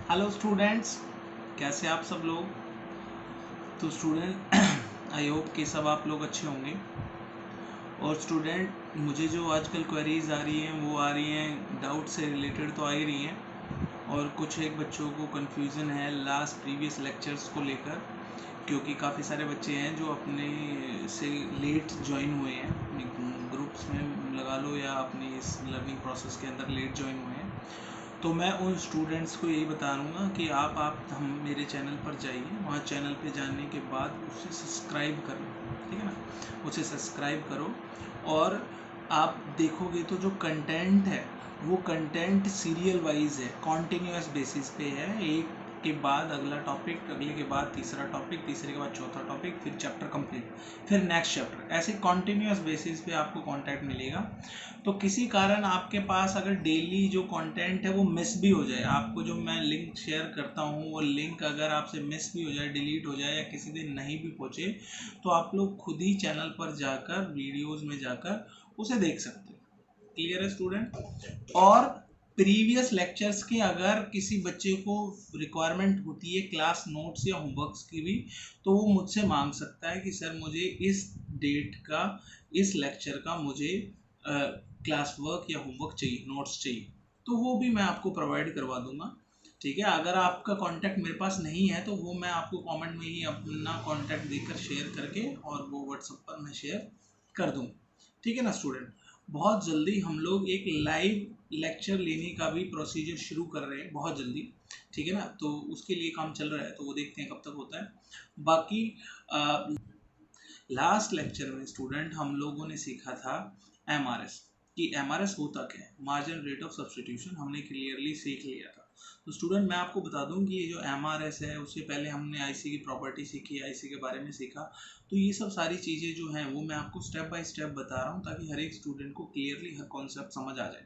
Hello students, कैसे आप सब लोग। तो स्टूडेंट आई होप कि सब आप लोग अच्छे होंगे। और स्टूडेंट मुझे जो आजकल क्वेरीज आ रही हैं वो आ रही हैं डाउट से रिलेटेड तो आ ही रही हैं। और कुछ एक बच्चों को कन्फ्यूज़न है लास्ट प्रीवियस लेक्चर्स को लेकर, क्योंकि काफ़ी सारे बच्चे हैं जो अपने से लेट ज्वाइन हुए हैं, ग्रुप्स में लगा लो या अपनी इस लर्निंग प्रोसेस के अंदर लेट ज्वाइन हुए हैं। तो मैं उन स्टूडेंट्स को यही बता दूँगा कि आप हम मेरे चैनल पर जाइए, वहाँ चैनल पे जाने के बाद उसे सब्सक्राइब करो, ठीक है ना। उसे सब्सक्राइब करो और आप देखोगे तो जो कंटेंट है वो कंटेंट सीरियल वाइज है, कॉन्टिन्यूस बेसिस पे है। एक के बाद अगला टॉपिक, अगले के बाद तीसरा टॉपिक, तीसरे के बाद चौथा टॉपिक, फिर चैप्टर कंप्लीट, फिर नेक्स्ट चैप्टर, ऐसे कॉन्टिन्यूस बेसिस पे आपको कंटेंट मिलेगा। तो किसी कारण आपके पास अगर डेली जो कंटेंट है वो मिस भी हो जाए, आपको जो मैं लिंक शेयर करता हूँ वो लिंक अगर आपसे मिस भी हो जाए, डिलीट हो जाए या किसी दिन नहीं भी पहुँचे, तो आप लोग खुद ही चैनल पर जाकर वीडियोस में जाकर उसे देख सकते हैं। क्लियर है स्टूडेंट। और प्रीवियस लेक्चर्स की अगर किसी बच्चे को रिक्वायरमेंट होती है क्लास नोट्स या होमवर्क्स की भी, तो वो मुझसे मांग सकता है कि सर मुझे इस डेट का, इस लेक्चर का मुझे क्लास वर्क या होमवर्क चाहिए, नोट्स चाहिए, तो वो भी मैं आपको प्रोवाइड करवा दूंगा। ठीक है, अगर आपका कांटेक्ट मेरे पास नहीं है तो वो मैं आपको कमेंट में ही अपना कांटेक्ट देकर शेयर करके और वो व्हाट्सएप पर मैं शेयर कर दूंगा। ठीक है ना स्टूडेंट। बहुत जल्दी हम लोग एक लाइव लेक्चर लेने का भी प्रोसीजर शुरू कर रहे हैं, बहुत जल्दी। ठीक है ना, तो उसके लिए काम चल रहा है, तो वो देखते हैं कब तक होता है। बाकी लास्ट लेक्चर में स्टूडेंट हम लोगों ने सीखा था एमआरएस, कि एमआरएस होता क्या है, मार्जिन रेट ऑफ सब्स्टिट्यूशन, हमने क्लियरली सीख लिया था। तो स्टूडेंट मैं आपको बता दूं कि ये जो एमआरएस है उससे पहले हमने आईसी की प्रॉपर्टी सीखी, आईसी के बारे में सीखा। तो ये सब सारी चीज़ें जो हैं वो मैं आपको स्टेप बाय स्टेप बता रहा हूँ ताकि हर एक स्टूडेंट को क्लियरली हर कॉन्सेप्ट समझ आ जाए।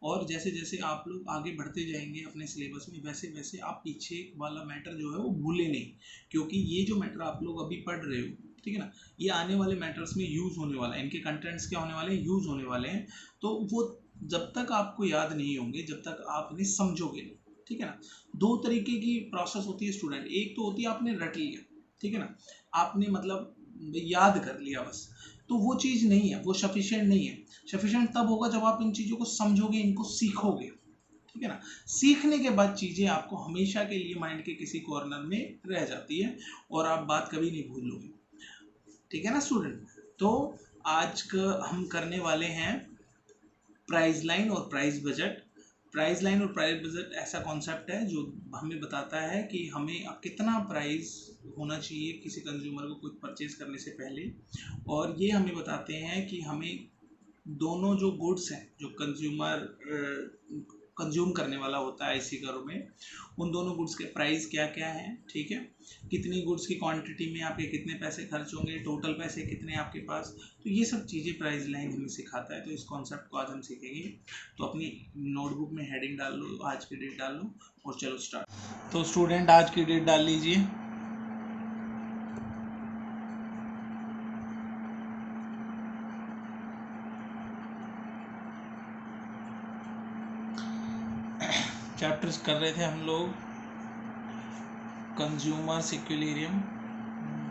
और जैसे जैसे आप लोग आगे बढ़ते जाएंगे अपने सिलेबस में, वैसे वैसे आप पीछे वाला मैटर जो है वो भूले नहीं, क्योंकि ये जो मैटर आप लोग अभी पढ़ रहे हो, ठीक है ना, ये आने वाले मैटर्स में यूज़ होने वाला है, इनके कंटेंट्स क्या होने वाले हैं, यूज़ होने वाले हैं। तो वो जब तक आपको याद नहीं होंगे, जब तक आप इन्हें समझोगे नहीं, ठीक है ना। दो तरीके की प्रोसेस होती है स्टूडेंट, एक तो होती है आपने रट लिया, ठीक है ना, आपने मतलब याद कर लिया बस, तो वो चीज़ नहीं है, वो सफिशिएंट नहीं है। सफिशिएंट तब होगा जब आप इन चीज़ों को समझोगे, इनको सीखोगे, ठीक है ना। सीखने के बाद चीज़ें आपको हमेशा के लिए माइंड के किसी कॉर्नर में रह जाती है और आप बात कभी नहीं भूलोगे। ठीक है ना स्टूडेंट। तो आज का हम करने वाले हैं प्राइस लाइन और प्राइस बजट। प्राइस लाइन और प्राइस बजट ऐसा कॉन्सेप्ट है जो हमें बताता है कि हमें कितना प्राइस होना चाहिए किसी कंज्यूमर को कुछ परचेज करने से पहले। और ये हमें बताते हैं कि हमें दोनों जो गुड्स हैं जो कंज्यूमर कंज्यूम करने वाला होता है आईसी घरों में, उन दोनों गुड्स के प्राइस क्या क्या हैं, ठीक है, कितनी गुड्स की क्वांटिटी में आपके कितने पैसे खर्च होंगे, टोटल पैसे कितने आपके पास, तो ये सब चीज़ें प्राइस लाइन हमें सिखाता है। तो इस कॉन्सेप्ट को आज हम सीखेंगे। तो अपनी नोटबुक में हेडिंग डाल लो, आज की डेट डाल लो और चलो स्टार्ट। तो स्टूडेंट आज की डेट डाल लीजिए। चैप्टर्स कर रहे थे हम लोग consumer equilibrium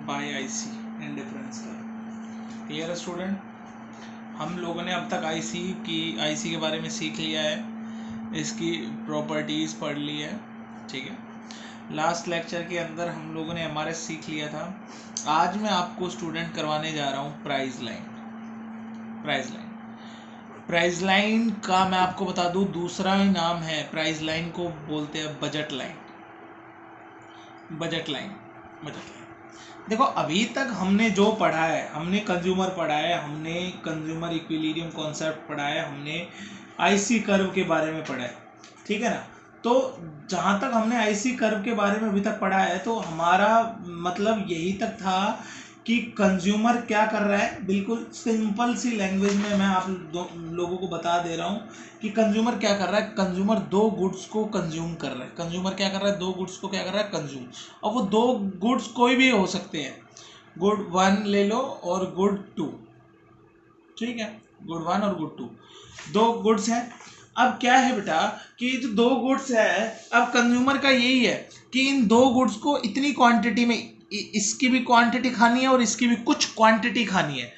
bye IC and difference का। क्लियर है स्टूडेंट। हम लोगों ने अब तक आईसी के बारे में सीख लिया है, इसकी प्रॉपर्टीज़ पढ़ ली है, ठीक है। लास्ट लेक्चर के अंदर हम लोगों ने एमआरएस सीख लिया था। आज मैं आपको स्टूडेंट करवाने जा रहा हूँ price line. Price line, price line का मैं आपको बता दूँ दूसरा ही नाम है, प्राइस लाइन को बोलते हैं budget line. Budget line, budget line. देखो अभी तक हमने जो पढ़ा है, हमने कंज्यूमर पढ़ा है, हमने कंज्यूमर इक्विलिब्रियम कॉन्सेप्ट पढ़ा है, हमने आईसी कर्व के बारे में पढ़ा है, ठीक है ना। तो जहाँ तक हमने आईसी कर्व के बारे में अभी तक पढ़ा है तो हमारा मतलब यही तक था कि कंज्यूमर क्या कर रहा है। बिल्कुल सिंपल सी लैंग्वेज में मैं आप लोगों को बता दे रहा हूँ कि कंज्यूमर क्या कर रहा है। कंज्यूमर दो गुड्स को कंज्यूम कर रहा है। कंज्यूमर क्या कर रहा है, दो गुड्स को क्या कर रहा है, कंज्यूम। और वो दो गुड्स कोई भी हो सकते हैं, गुड 1 ले लो और गुड 2, ठीक है, गुड 1 और गुड 2 दो गुड्स हैं। अब क्या है बेटा कि जो दो गुड्स है, अब कंज्यूमर का यही है कि इन दो गुड्स को इतनी क्वांटिटी में, इसकी भी क्वांटिटी खानी है और इसकी भी कुछ क्वांटिटी खानी है,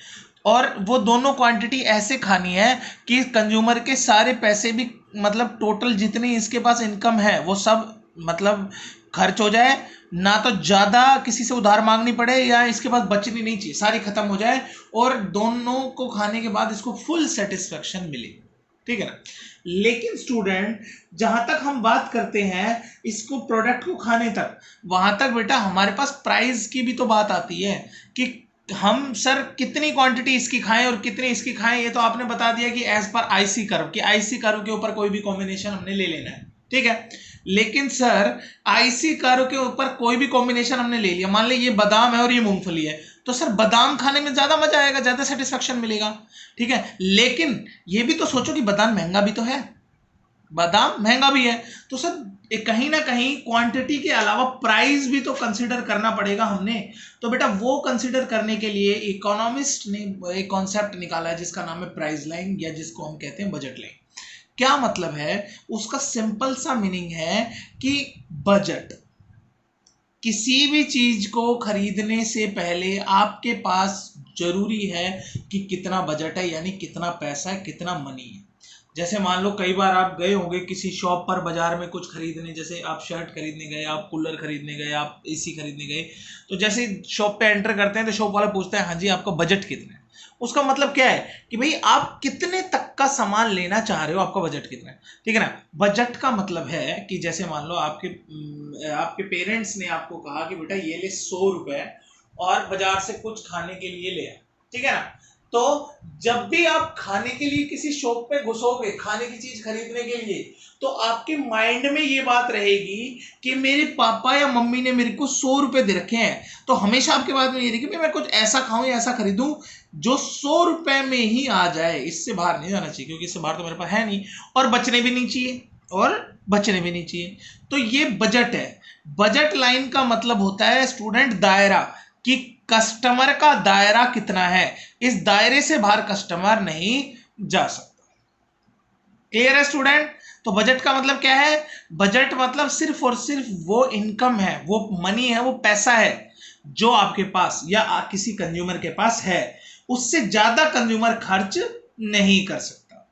और वो दोनों क्वांटिटी ऐसे खानी है कि कंज्यूमर के सारे पैसे भी, मतलब टोटल जितनी इसके पास इनकम है वो सब मतलब खर्च हो जाए, ना तो ज्यादा किसी से उधार मांगनी पड़े या इसके पास बचनी नहीं चाहिए, सारी खत्म हो जाए, और दोनों को खाने के बाद इसको फुल सेटिस्फेक्शन मिले। ठीक है ना। लेकिन स्टूडेंट जहां तक हम बात करते हैं इसको प्रोडक्ट को खाने तक, वहां तक बेटा हमारे पास प्राइस की भी तो बात आती है कि हम सर कितनी क्वांटिटी इसकी खाएं और कितनी इसकी खाएं। ये तो आपने बता दिया कि एज पर आईसी कर्व, कि आईसी कर्व के ऊपर कोई भी कॉम्बिनेशन हमने ले लेना है। ठीक है। लेकिन सर आईसी कर्व के ऊपर कोई भी कॉम्बिनेशन हमने ले लिया, मान ली ये बादाम है और ये मूंगफली है, तो सर बादाम खाने में ज्यादा मजा आएगा, ज्यादा सेटिस्फेक्शन मिलेगा। ठीक है। लेकिन ये भी तो सोचो कि बादाम महंगा भी तो है, बादाम महंगा भी है, तो सर कहीं ना कहीं क्वांटिटी के अलावा प्राइस भी तो कंसीडर करना पड़ेगा हमने। तो बेटा वो कंसीडर करने के लिए इकोनॉमिस्ट ने एक कॉन्सेप्ट निकाला है जिसका नाम है प्राइस लाइन, या जिसको हम कहते हैं बजट लाइन। क्या मतलब है उसका? सिंपल सा मीनिंग है कि बजट, किसी भी चीज को खरीदने से पहले आपके पास जरूरी है कि कितना बजट है, यानी कितना पैसा है, कितना मनी है। जैसे मान लो कई बार आप गए होंगे किसी शॉप पर बाजार में कुछ खरीदने, जैसे आप शर्ट खरीदने गए, आप कूलर खरीदने गए, आप एसी खरीदने गए, तो जैसे शॉप पे एंटर करते हैं तो शॉप वाला पूछता है हाँ जी आपका बजट कितना है। उसका मतलब क्या है कि भाई आप कितने तक का सामान लेना चाह रहे हो, आपका बजट कितना है। ठीक है ना। बजट का मतलब है कि जैसे मान लो आपके पेरेंट्स ने आपको कहा कि बेटा ये ले 100 रुपए और बाजार से कुछ खाने के लिए ले आ। ठीक है ना। तो जब भी आप खाने के लिए किसी शॉप पे घुसोगे, खाने की चीज खरीदने के लिए, तो आपके माइंड में ये बात रहेगी कि मेरे पापा या मम्मी ने मेरे को 100 रुपए दे रखे हैं, तो हमेशा आपके बाद में ये रहेगी मैं कुछ ऐसा खाऊं या ऐसा खरीदूं जो 100 रुपए में ही आ जाए, इससे बाहर नहीं जाना चाहिए, क्योंकि इससे बाहर तो मेरे पास है नहीं, और बचने भी नहीं चाहिए, तो ये बजट है। बजट लाइन का मतलब होता है स्टूडेंट दायरा, कि कस्टमर का दायरा कितना है, इस दायरे से बाहर कस्टमर नहीं जा सकता। क्लियर है स्टूडेंट? तो बजट का मतलब क्या है? बजट मतलब सिर्फ और सिर्फ वो इनकम है, वो मनी है, वो पैसा है जो आपके पास या किसी कंज्यूमर के पास है, उससे ज्यादा कंज्यूमर खर्च नहीं कर सकता,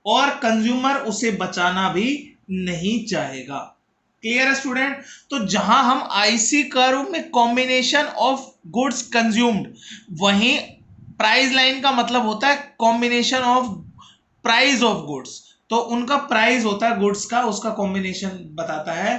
और कंज्यूमर उसे बचाना भी नहीं चाहेगा। क्लियर है स्टूडेंट? तो जहां हम आईसी कर्व में कॉम्बिनेशन ऑफ गुड्स कंज्यूम्ड, वहीं प्राइस लाइन का मतलब होता है combination of price of goods. तो उनका प्राइस होता है गुड्स का, उसका कॉम्बिनेशन बताता है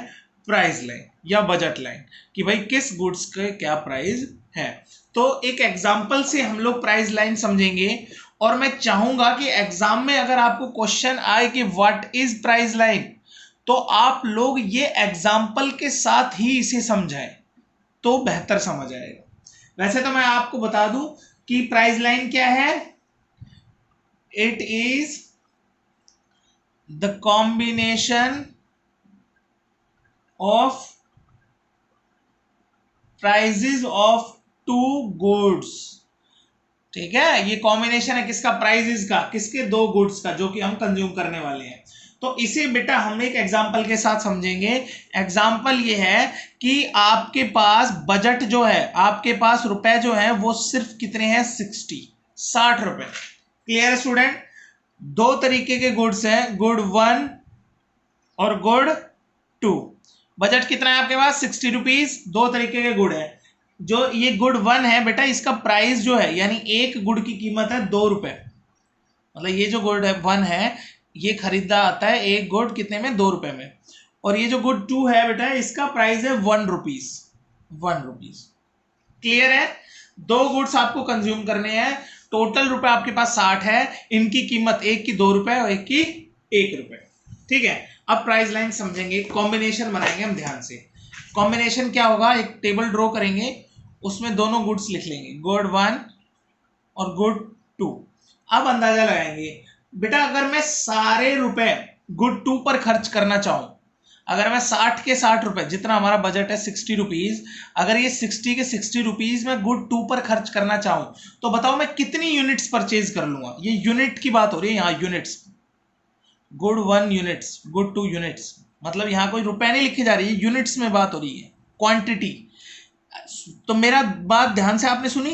प्राइस लाइन या बजट लाइन, कि भाई किस गुड्स के क्या प्राइस है। तो एक एग्जांपल से हम लोग प्राइस लाइन समझेंगे, और मैं चाहूंगा कि एग्जाम में अगर आपको क्वेश्चन आए कि व्हाट इज प्राइस लाइन, तो आप लोग ये एग्जाम्पल के साथ ही इसे समझाएं तो बेहतर समझ आएगा। वैसे तो मैं आपको बता दूं कि प्राइस लाइन क्या है। It is the combination of prices of two goods. ठीक है। ये कॉम्बिनेशन है किसका? प्राइजेस का। किसके? दो गुड्स का, जो कि हम कंज्यूम करने वाले हैं। तो इसे बेटा हम एक एग्जाम्पल के साथ समझेंगे। एग्जाम्पल ये है कि आपके पास बजट जो है, आपके पास रुपए जो है वो सिर्फ कितने हैं? 60 रुपए। Clear student? दो तरीके के गुड्स हैं, गुड 1 और गुड 2। बजट कितना है आपके पास? 60 रुपीज। दो तरीके के गुड है। जो ये गुड 1 है बेटा, इसका प्राइस जो है, यानी एक गुड़ की कीमत है 2 रुपए। मतलब ये जो गुड 1 है ये खरीदा आता है एक गुड़ कितने में? 2 रुपए में। और ये जो गुड 2 है बेटा, इसका प्राइस है 1 रुपीज। 1 रुपीज। क्लियर है? दो गुड्स आपको कंज्यूम करने हैं, टोटल रुपए आपके पास 60 है, इनकी कीमत एक की 2 रुपए और एक की 1 रुपए। ठीक है। अब प्राइस लाइन समझेंगे, कॉम्बिनेशन बनाएंगे हम ध्यान से। कॉम्बिनेशन क्या होगा? एक टेबल ड्रॉ करेंगे, उसमें दोनों गुड्स लिख लेंगे, गुड 1 और गुड 2। अब अंदाजा लगाएंगे बेटा, अगर मैं सारे रुपए गुड 2 पर खर्च करना चाहूं, अगर मैं 60 के 60 रुपए, जितना हमारा बजट है 60 रुपीज, अगर ये 60 के 60 रुपीज में गुड 2 पर खर्च करना चाहूं, तो बताओ मैं कितनी यूनिट्स परचेज कर लूंगा? ये यूनिट की बात हो रही है यहां, units. Good 1 units, good 2 units, मतलब यहाँ कोई रुपए नहीं लिखी जा रही है, यूनिट्स में बात हो रही है, क्वांटिटी। तो मेरा बात ध्यान से आपने सुनी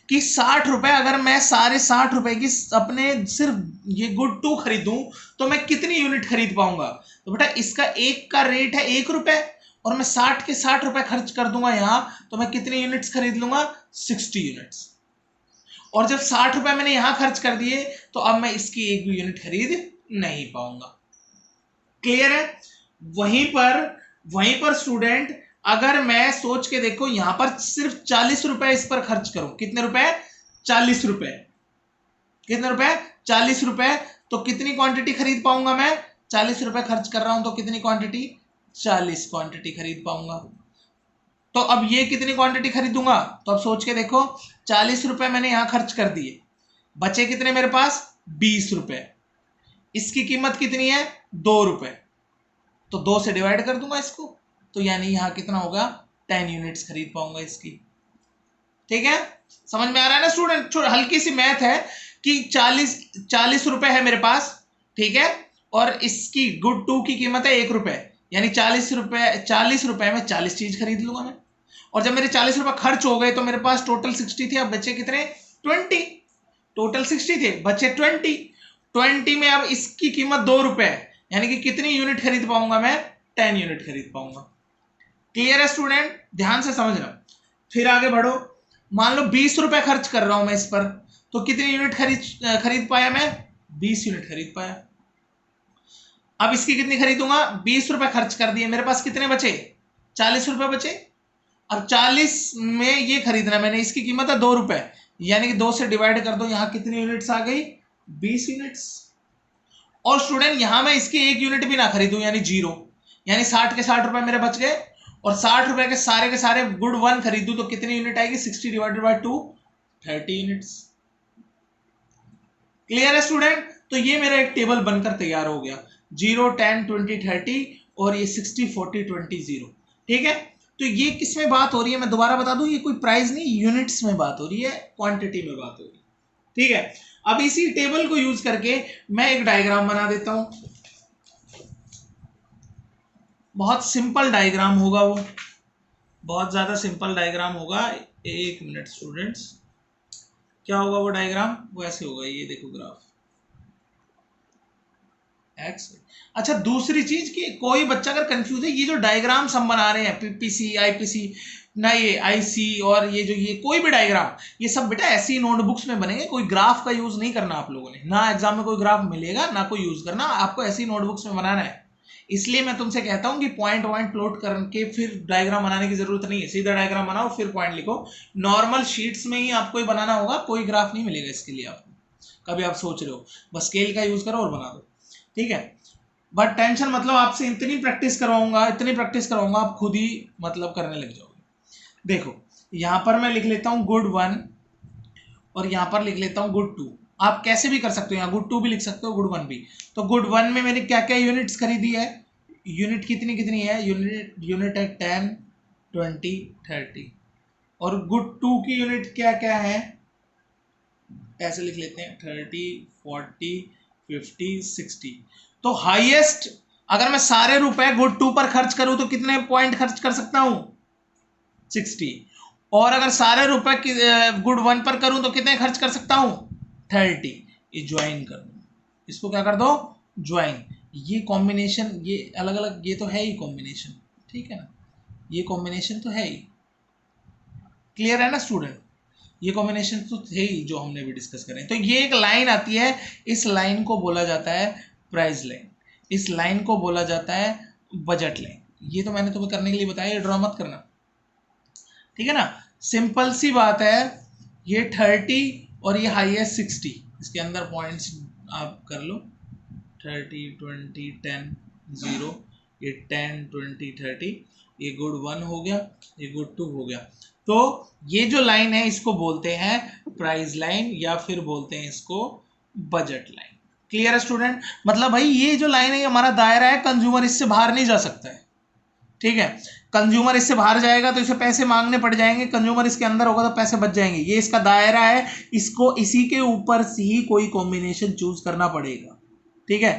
कि 60 रुपए, अगर मैं सारे 60 रुपए की अपने सिर्फ ये गुड 2 खरीदूं तो मैं कितनी यूनिट खरीद पाऊंगा? तो बेटा इसका एक का रेट है 1 रुपए और मैं 60 के 60 रुपए खर्च कर दूंगा यहां, तो मैं कितनी यूनिट्स खरीद लूंगा? 60 यूनिट्स। और जब 60 रुपए मैंने यहां खर्च कर दिए तो अब मैं इसकी एक भी यूनिट खरीद नहीं पाऊंगा। क्लियर है? वहीं पर स्टूडेंट, अगर मैं सोच के देखो यहां पर सिर्फ 40 रुपए इस पर खर्च करूं, कितने रुपए? 40 रुपए। कितने रुपए? 40 रुपए। तो कितनी क्वांटिटी खरीद पाऊंगा मैं? 40 रुपए खर्च कर रहा हूं तो कितनी क्वांटिटी? 40 क्वांटिटी खरीद पाऊंगा। तो अब ये कितनी क्वांटिटी खरीदूंगा? तो अब सोच के देखो, 40 रुपए मैंने यहां खर्च कर दिए, बचे कितने मेरे पास? 20 रुपए। इसकी कीमत कितनी है? 2 रुपए। तो 2 से डिवाइड कर दूंगा इसको, तो यानी यहां कितना होगा? 10 यूनिट्स खरीद पाऊंगा इसकी। ठीक है, समझ में आ रहा है ना स्टूडेंट? हल्की सी मैथ है कि 40 रुपए है मेरे पास, ठीक है, और इसकी गुड 2 की कीमत है 1 रुपए, यानी 40 रुपए में 40 चीज खरीद लूंगा मैं। और जब मेरे 40 रुपए खर्च हो गए तो मेरे पास टोटल 60 थे, अब बचे कितने? 20। टोटल 60 थे, बचे 20 में अब इसकी कीमत 2 रुपए, यानी कि कितनी यूनिट खरीद पाऊंगा मैं? 10 यूनिट खरीद पाऊंगा। क्लियर है स्टूडेंट? ध्यान से समझना। फिर आगे बढ़ो, मान लो 20 रुपए खर्च कर रहा हूं मैं इस पर, तो कितनी यूनिट खरीद पाया मैं? 20 यूनिट खरीद पाया। अब इसकी कितनी खरीदूंगा? 20 रुपए खर्च कर दिए, मेरे पास कितने बचे? 40 रुपए बचे। अब 40 में ये खरीदना मैंने, इसकी कीमत है 2 रुपए, यानी कि 2 से डिवाइड कर दो, यहां कितनी यूनिट्स आ गई? 20 यूनिट्स। और स्टूडेंट यहां मैं इसकी एक यूनिट भी ना खरीदूं, यानी 0, यानी 60 के 60 रुपए मेरे बच गए, और 60 रुपए के सारे गुड 1 खरीदूं तो कितनी यूनिट आएगी? 60 डिवाइडेड बाय 2, 30 यूनिट्स। क्लियर है स्टूडेंट? तो ये मेरा एक टेबल बनकर तैयार हो गया, 0, 10, 20, 30 और ये 60, 40, 20, 0। ठीक है, तो ये किस में बात हो रही है? मैं दोबारा बता दूं, ये कोई प्राइस नहीं, यूनिट्स में बात हो रही है, क्वांटिटी में बात हो रही है। ठीक है, अब इसी टेबल को यूज करके मैं एक डायग्राम बना देता हूं। बहुत सिंपल डायग्राम होगा वो, बहुत ज्यादा सिंपल डायग्राम होगा। एक मिनट स्टूडेंट्स, क्या होगा वो डायग्राम? वो ऐसे होगा, ये देखो ग्राफ एक्स। अच्छा, दूसरी चीज कि कोई बच्चा अगर कंफ्यूज है, ये जो डायग्राम हम बना रहे हैं, पीपीसी, आईपीसी, ना ये आईसी, और ये जो ये कोई भी डायग्राम, ये सब बेटा ऐसी नोटबुक्स में बनेंगे, कोई ग्राफ का यूज नहीं करना आप लोगों ने, ना एग्जाम में कोई ग्राफ मिलेगा ना कोई यूज करना, आपको ऐसी नोटबुक्स में बनाना है। इसलिए मैं तुमसे कहता हूं कि पॉइंट प्लॉट करके फिर डायग्राम बनाने की जरूरत नहीं है, सीधा डायग्राम बनाओ फिर पॉइंट लिखो। नॉर्मल शीट्स में ही आपको ही बनाना होगा, कोई ग्राफ नहीं मिलेगा इसके लिए आपको, कभी आप सोच रहे हो, बस स्केल का यूज करो और बना दो। ठीक है, बट टेंशन मतलब आपसे इतनी प्रैक्टिस करवाऊंगा आप खुद ही मतलब करने लग जाओगे। देखो यहां पर मैं लिख लेता हूं गुड 1 और यहां पर लिख लेता हूं गुड 2। आप कैसे भी कर सकते हो, यहाँ गुड 2 भी लिख सकते हो, गुड 1 भी। तो गुड 1 में मैंने क्या क्या यूनिट्स खरीदी है? यूनिट कितनी कितनी है? यूनिट है 10, 20, 30। और गुड 2 की यूनिट क्या क्या है? ऐसे लिख लेते हैं 30, 40, 50, 60। तो हाईएस्ट अगर मैं सारे रुपए गुड 2 पर खर्च करूं तो कितने पॉइंट खर्च कर सकता हूं? 60। और अगर सारे रुपए गुड 1 पर करूं तो कितने खर्च कर सकता हूं? 30। ये ज्वाइन कर दो, इसको क्या कर दो? ज्वाइन। ये कॉम्बिनेशन, ये अलग अलग, ये तो है ही कॉम्बिनेशन, ठीक है ना, ये कॉम्बिनेशन तो है ही। क्लियर है ना स्टूडेंट? ये कॉम्बिनेशन तो थे ही जो हमने भी डिस्कस करें। तो ये एक लाइन आती है, इस लाइन को बोला जाता है प्राइस लाइन, इस लाइन को बोला जाता है बजट लाइन। ये तो मैंने तुम्हें करने के लिए बताया, ड्रॉ मत करना, ठीक है ना। सिंपल सी बात है, ये 30 और ये हाईएस्ट 60, इसके अंदर पॉइंट्स आप कर लो, 30, 20, 10, 0, ये 10, 20, 30, ये गुड 1 हो गया, ये गुड 2 हो गया। तो ये जो लाइन है इसको बोलते हैं प्राइस लाइन, या फिर बोलते हैं इसको बजट लाइन। क्लियर है स्टूडेंट? मतलब भाई ये जो लाइन है ये हमारा दायरा है, कंज्यूमर इससे बाहर नहीं जा सकता है, ठीक है। कंज्यूमर इससे बाहर जाएगा तो इसे पैसे मांगने पड़ जाएंगे, कंज्यूमर इसके अंदर होगा तो पैसे बच जाएंगे। ये इसका दायरा है, इसको इसी के ऊपर से ही कोई कॉम्बिनेशन चूज करना पड़ेगा, ठीक है।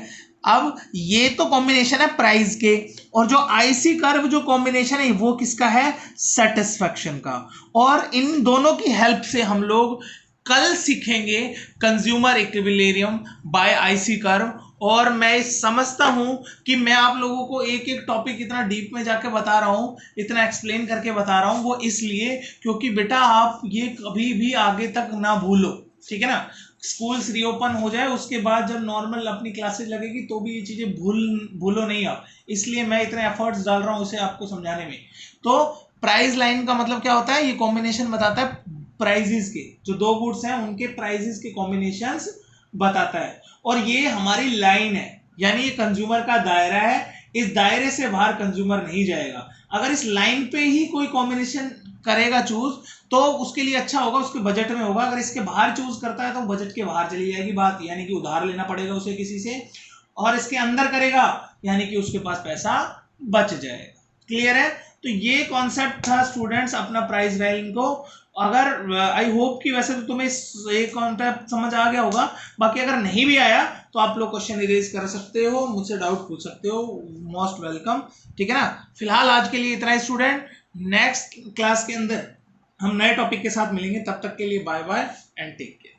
अब ये तो कॉम्बिनेशन है प्राइस के, और जो आईसी कर्व जो कॉम्बिनेशन है वो किसका है, सेटिस्फैक्शन का। और इन दोनों की हेल्प से हम लोग कल सीखेंगे consumer equilibrium bye IC curve. और मैं समझता हूं कि मैं आप लोगों को एक एक टॉपिक इतना डीप में जाके बता रहा हूं, इतना एक्सप्लेन करके बता रहा हूं, वो इसलिए क्योंकि बेटा आप ये कभी भी आगे तक ना भूलो, ठीक है ना। स्कूल्स रीओपन हो जाए उसके बाद जब नॉर्मल अपनी क्लासेस लगेगी तो भी ये चीजें भूलो नहीं आप, इसलिए मैं इतने एफर्ट्स डाल रहा हूं इसे आपको समझाने में। तो प्राइस लाइन का मतलब क्या होता है, ये कॉम्बिनेशन बताता है प्राइजेस के, जो दो गुड्स हैं उनके प्राइजेस के कॉम्बिनेशंस बताता है। और ये हमारी लाइन है, यानी ये कंज्यूमर का दायरा है, इस दायरे से बाहर कंज्यूमर नहीं जाएगा। अगर इस लाइन पे ही कोई कॉम्बिनेशन करेगा चूज तो उसके लिए अच्छा होगा, उसके बजट में होगा। अगर इसके बाहर चूज करता है तो बजट के बाहर चली जाएगी बात, यानी कि उधार लेना पड़ेगा उसे किसी से। और इसके अंदर करेगा यानी कि उसके पास पैसा बच जाएगा। क्लियर है। तो ये कॉन्सेप्ट था स्टूडेंट्स अपना प्राइस लाइन को। अगर आई होप कि वैसे तो तुम्हें ये कॉन्सेप्ट समझ आ गया होगा, बाकी अगर नहीं भी आया तो आप लोग क्वेश्चन इरेज कर सकते हो, मुझसे डाउट पूछ सकते हो, मोस्ट वेलकम। ठीक है ना। फिलहाल आज के लिए इतना ही स्टूडेंट, नेक्स्ट क्लास के अंदर हम नए टॉपिक के साथ मिलेंगे, तब तक के लिए bye bye and take care.